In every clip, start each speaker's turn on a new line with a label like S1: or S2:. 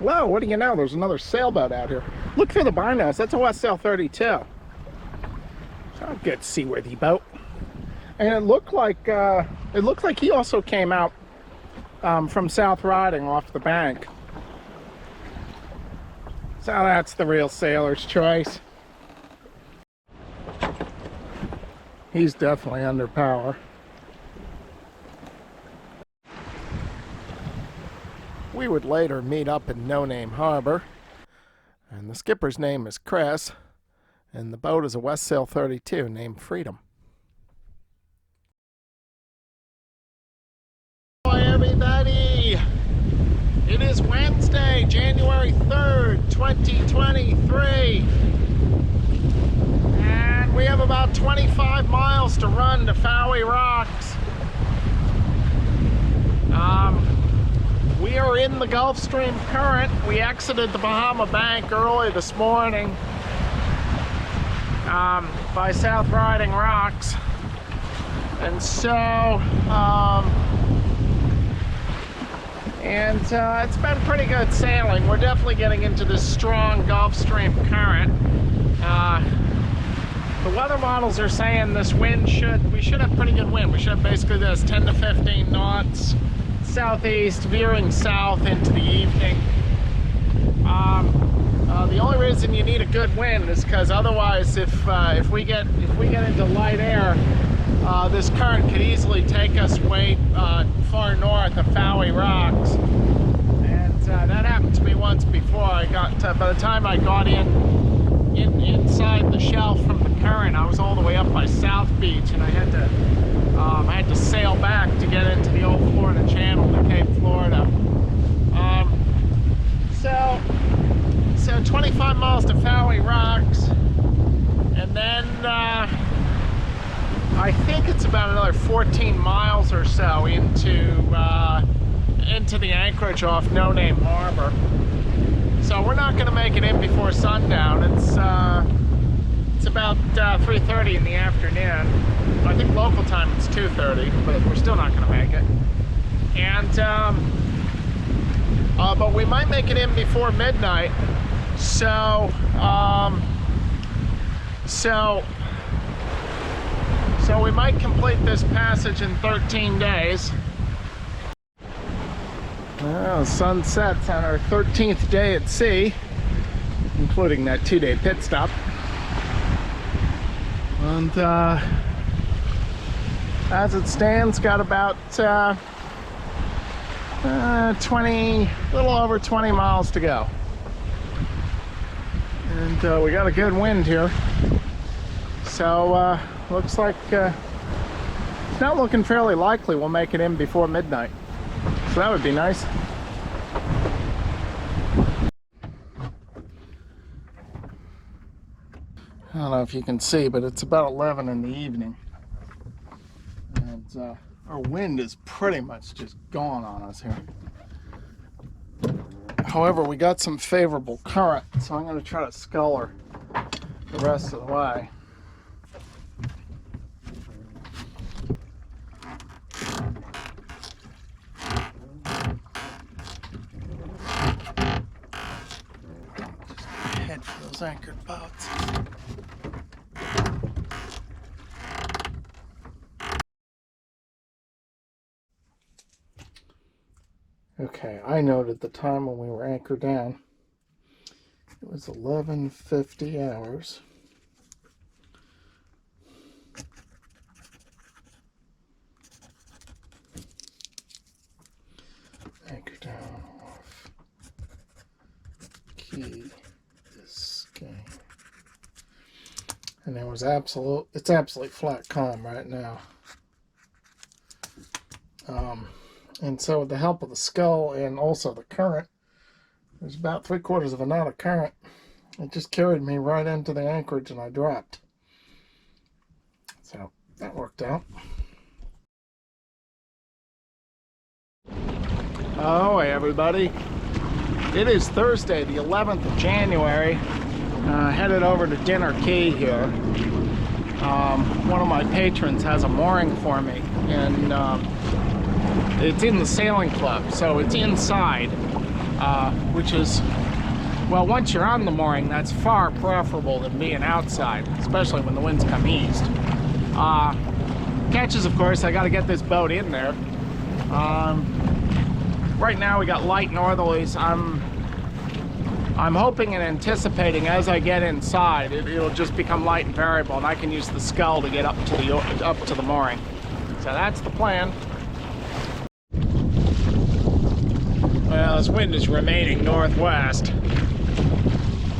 S1: Well, what do you know? There's another sailboat out here. Look through the binos. That's a West Sail 32. So a good seaworthy boat. And it looked like he also came out from South Riding off the bank. So that's the real sailor's choice. He's definitely under power. We would later meet up in No Name Harbor, and the skipper's name is Chris, and the boat is a West Sail 32 named Freedom. Hi everybody! It is Wednesday, January 3rd, 2023, and we have about 25 miles to run to Fowey Rocks. We are in the Gulf Stream current. We exited the Bahama Bank early this morning by South Riding Rocks. And so, it's been pretty good sailing. We're definitely getting into this strong Gulf Stream current. The weather models are saying this wind we should have pretty good wind. We should have basically this 10 to 15 knots. Southeast, veering south into the evening. The only reason you need a good wind is because otherwise, if we get into light air, this current could easily take us way far north of Fowey Rocks, and that happened to me once before. I got by the time I got inside the shelf from the current, I was all the way up by South Beach, and I had to sail back to get into the old Florida Channel to Cape Florida. So 25 miles to Fowey Rocks, and then I think it's about another 14 miles or so into the anchorage off No Name Harbor. So we're not going to make it in before sundown. It's about 3:30 in the afternoon. I think local time it's 2:30, but we're still not going to make it. And but we might make it in before midnight. So we might complete this passage in 13 days. Well, sun sets on our 13th day at sea, including that 2-day pit stop. And as it stands, got about a little over 20 miles to go. And we got a good wind here. So looks like it's not looking fairly likely we'll make it in before midnight. So that would be nice. I don't know if you can see, but it's about 11 in the evening. And our wind is pretty much just gone on us here. However, we got some favorable current, so I'm going to try to scull her the rest of the way. Head for those anchored boats. Okay, I noted the time when we were anchored down. It was 11:50 hours. Anchored down off Key Biscayne. And there was it's absolutely flat calm right now. And so with the help of the scull and also the current, there's about 3/4 of a knot of current. It just carried me right into the anchorage and I dropped. So that worked out. Oh, hey everybody. It is Thursday, the 11th of January. Headed over to Dinner Key here. One of my patrons has a mooring for me in It's in the sailing club, so it's inside, which is, well, once you're on the mooring, that's far preferable than being outside, especially when the winds come east. Catches, of course, I got to get this boat in there. Right now we got light northerlies. I'm hoping and anticipating as I get inside, it'll just become light and variable, and I can use the scull to get up to the mooring. So that's the plan. Well, this wind is remaining northwest,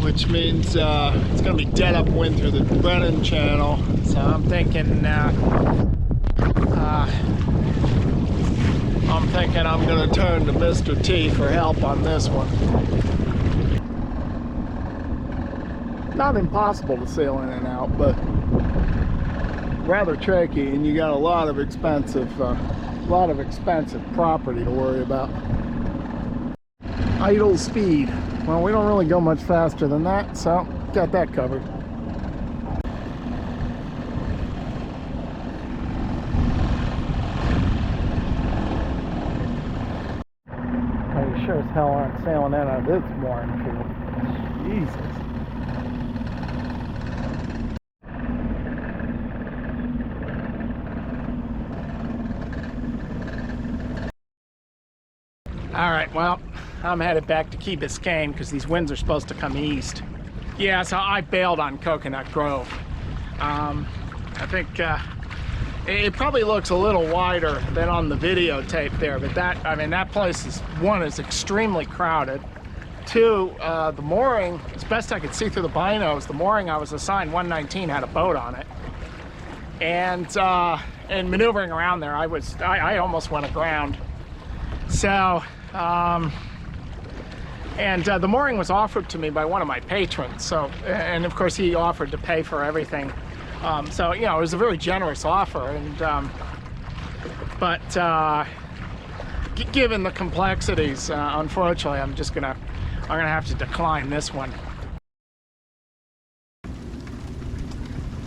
S1: which means it's going to be dead upwind through the Brennan Channel. So I'm thinking I'm going to turn to Mr. T for help on this one. Not impossible to sail in and out, but rather tricky, and you got a lot of expensive property to worry about. Idle speed. Well, we don't really go much faster than that, so got that covered. You sure as hell aren't sailing in on this mooring field. Jesus. All right, well, I'm headed back to Key Biscayne because these winds are supposed to come east. Yeah, so I bailed on Coconut Grove. I think it probably looks a little wider than on the videotape there, but that place is, one, is extremely crowded. Two, the mooring, as best I could see through the binos, the mooring I was assigned 119 had a boat on it. And maneuvering around there, I almost went aground. So, the mooring was offered to me by one of my patrons. So, and of course he offered to pay for everything. So, you know, it was a very generous offer. And, given the complexities, unfortunately, I'm gonna have to decline this one.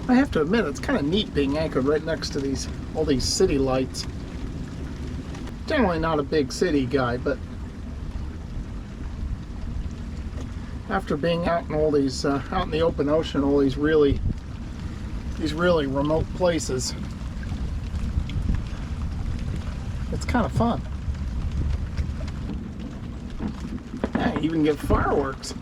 S1: I have to admit, it's kind of neat being anchored right next to all these city lights. Generally not a big city guy, but after being out in all these out in the open ocean, all these really remote places, it's kind of fun. Yeah, you even get fireworks.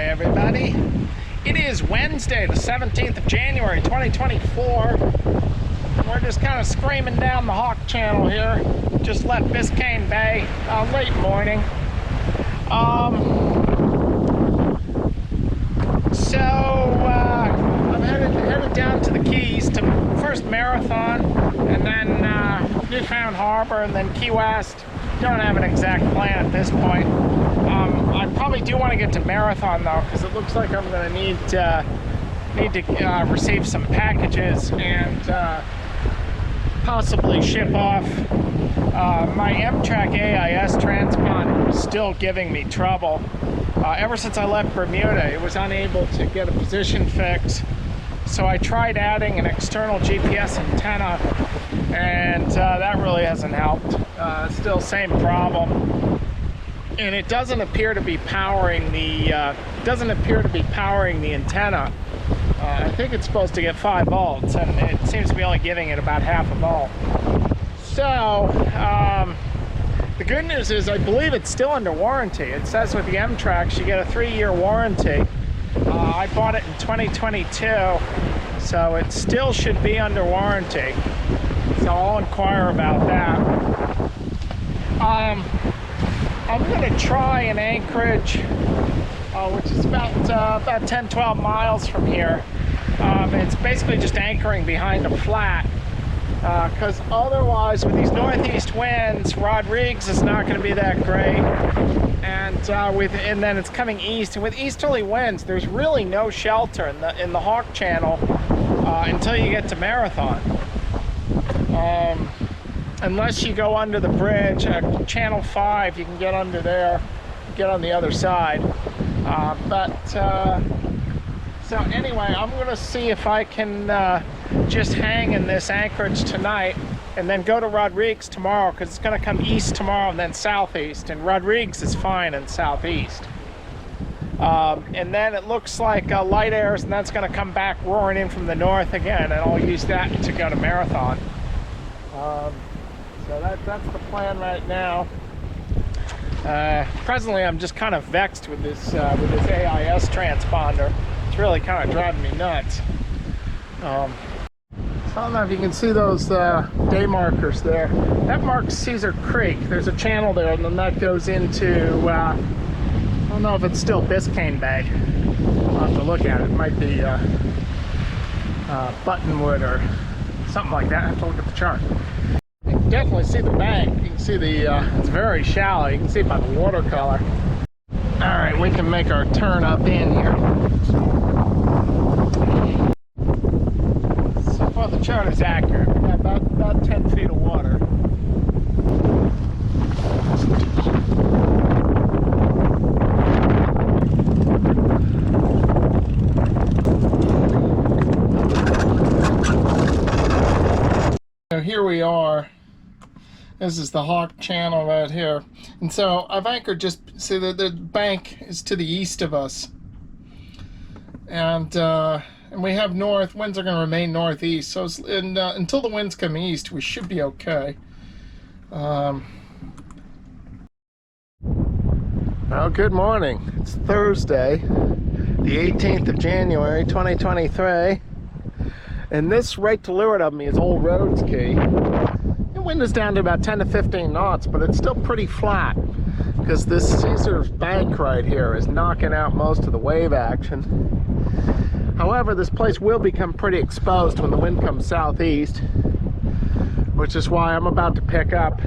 S1: Everybody, it is Wednesday the 17th of January 2024. We're just kind of screaming down the Hawk Channel here. Just left Biscayne Bay, late morning. I'm headed down to the Keys to first Marathon, and then Newfound Harbor, and then Key West. Don't have an exact plan at this point. I probably do want to get to Marathon though, because it looks like I'm going to need to receive some packages and possibly ship off. My M-Track AIS transponder is still giving me trouble. Ever since I left Bermuda, it was unable to get a position fix. So I tried adding an external GPS antenna, and that really hasn't helped. Still same problem. And it doesn't appear to be powering the antenna. I think it's supposed to get 5 volts, and it seems to be only giving it about half a volt. So the good news is I believe it's still under warranty. It says with the M-Tracks you get a 3-year warranty. I bought it in 2022, so it still should be under warranty. So I'll inquire about that. I'm going to try an anchorage, which is about 10-12 miles from here. It's basically just anchoring behind a flat, because otherwise with these northeast winds, Rodrigues is not going to be that great. And then it's coming east, and with easterly winds, there's really no shelter in the Hawk Channel until you get to Marathon. Unless you go under the bridge, Channel 5, you can get under there, get on the other side. So anyway, I'm going to see if I can just hang in this anchorage tonight and then go to Rodrigues tomorrow, because it's going to come east tomorrow and then southeast, and Rodrigues is fine in southeast. And then it looks like light airs, and that's going to come back roaring in from the north again, and I'll use that to go to Marathon. So that's the plan right now. Presently, I'm just kind of vexed with this AIS transponder. It's really kind of driving me nuts. So I don't know if you can see those day markers there. That marks Caesar Creek. There's a channel there, and then that goes into, I don't know if it's still Biscayne Bay. I'll have to look at it. It might be Buttonwood or something like that. I have to look at the chart. You can definitely see the bank. You can see it's very shallow. You can see it by the watercolor. All right, we can make our turn up in here. So far the chart is accurate. We got about 10 feet of water. So here we are. This is the Hawk Channel right here. And so I've anchored just, see the bank is to the east of us. And we have north, winds are going to remain northeast. So until the winds come east, we should be okay. Well, good morning. It's Thursday, the 18th of January, 2023. And this right to leeward of me is Old Roads Key. The wind is down to about 10 to 15 knots, but it's still pretty flat because this Caesar bank right here is knocking out most of the wave action. However, this place will become pretty exposed when the wind comes southeast, which is why I'm about to pick up.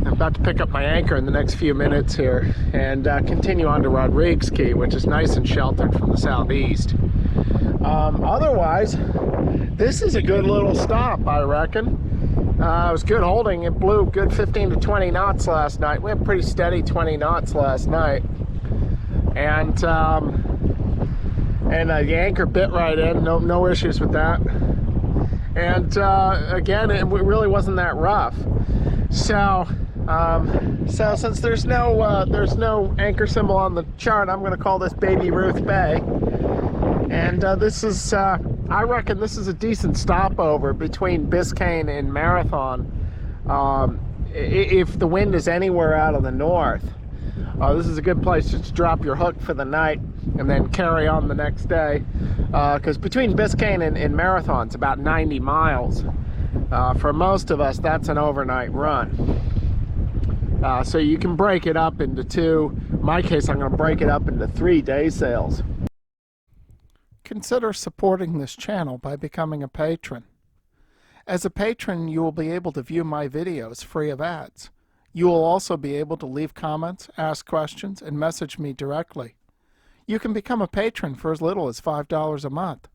S1: I'm about to pick up my anchor in the next few minutes here and continue on to Rodrigues Key, which is nice and sheltered from the southeast. Otherwise, this is a good little stop, I reckon. It was good holding. It blew good 15 to 20 knots last night. We had pretty steady 20 knots last night. And the anchor bit right in. No issues with that. And again, it really wasn't that rough. So since there's no anchor symbol on the chart, I'm going to call this Baby Ruth Bay. And this is, I reckon this is a decent stopover between Biscayne and Marathon. If the wind is anywhere out of the north, this is a good place just to drop your hook for the night and then carry on the next day. Because between Biscayne and Marathon, it's about 90 miles. For most of us, that's an overnight run. So you can break it up into two. In my case, I'm going to break it up into 3 day sails. Consider supporting this channel by becoming a patron. As a patron, you will be able to view my videos free of ads. You will also be able to leave comments, ask questions, and message me directly. You can become a patron for as little as $5 a month.